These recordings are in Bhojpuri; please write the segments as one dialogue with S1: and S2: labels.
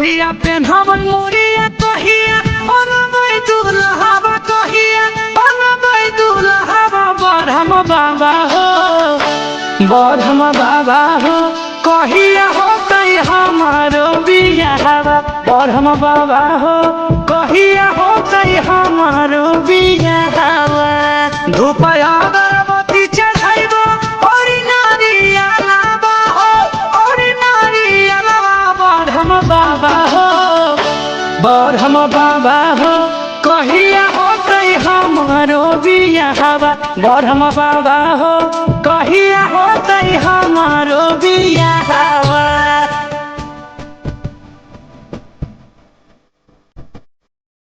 S1: कहिया पेन्हबन मुरिया कहिया बनबै दुल्हावा कहिया बनबै दुल्हावा बरहम बाबा हो बरहम बाबा हो कहिया होतै हमारो बियाहवा बरहम बाबा हो कहिया होतै हमारो बियाहवा धूप अगरबत्ती चढ़ाइबो और नारियलवा हो और नारियलवा बरहम बाबा हो बरहम बाबा हो कहिया होतै हमारो बियाहवा बरहम बाबा हो कहिया होतै हमारो बियाहवा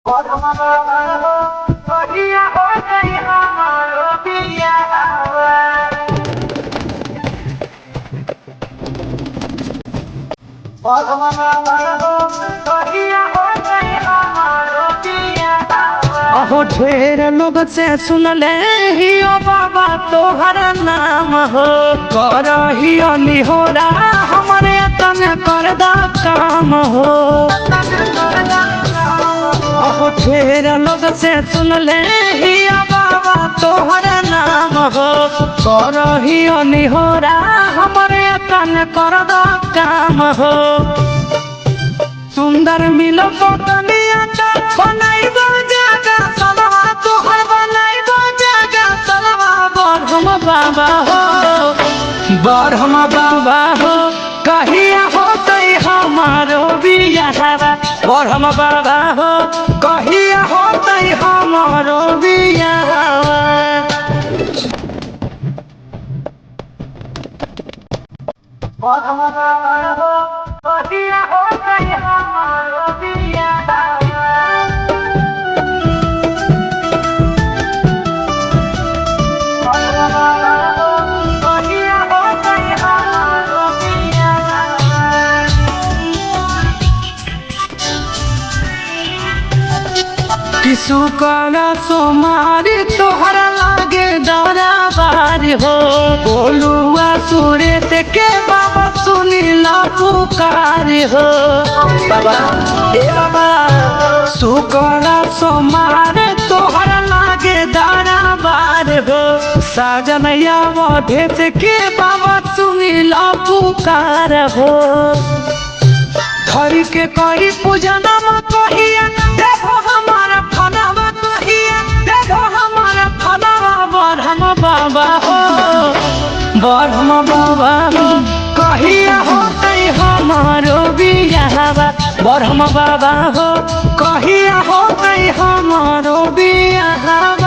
S1: बरहम बाबा हो कहिया होतै हमारो बियाहवा बरहम बाबा हो कहिया होतै हमारो बियाहवा अहो ढेर लोग से सुनले हियो बाबा तोहर नाम हो करहियो निहोरा हमरे तन कर दा काम हो अहो ढेर लोग से सुनले हियो बाबा तोहर नाम हो करहियो निहोरा हमरे तन कर दा काम हो सुंदर मिलो कनिया बनाइबो जगह सलवा तोहर बनाइबो जगह सलवा बरहम बाबा हो बरहम बाबा हो कहिया होतै हमारो बियाहवा बरहम बाबा हो कहिया होतै हमारो बियाहवा बरहम बाबा हो कहिया होतै हमारो बियाहवा बरहम बाबा हो कहिया होतै हमारो बियाहवा किसु काला सोमारी तोहरा लागे दरबार हो बोलुआ सुरेत के बाबा सुनीला पुकार हो बाबा ए बाबा सुकला सोमार तोहरा लागे दरबार हो साजनया मधेत के बाबा सुनीला पुकार हो धर के कही पूजनम कहिया देखो हमारा फलवा कहिया देखो हमारा फलवा बरहम बाबा हो बरहम बाबा हो कहिया होतै हमारो बियाहवा बरहम बाबा हो कहिया होतै हमारो बियाहवा।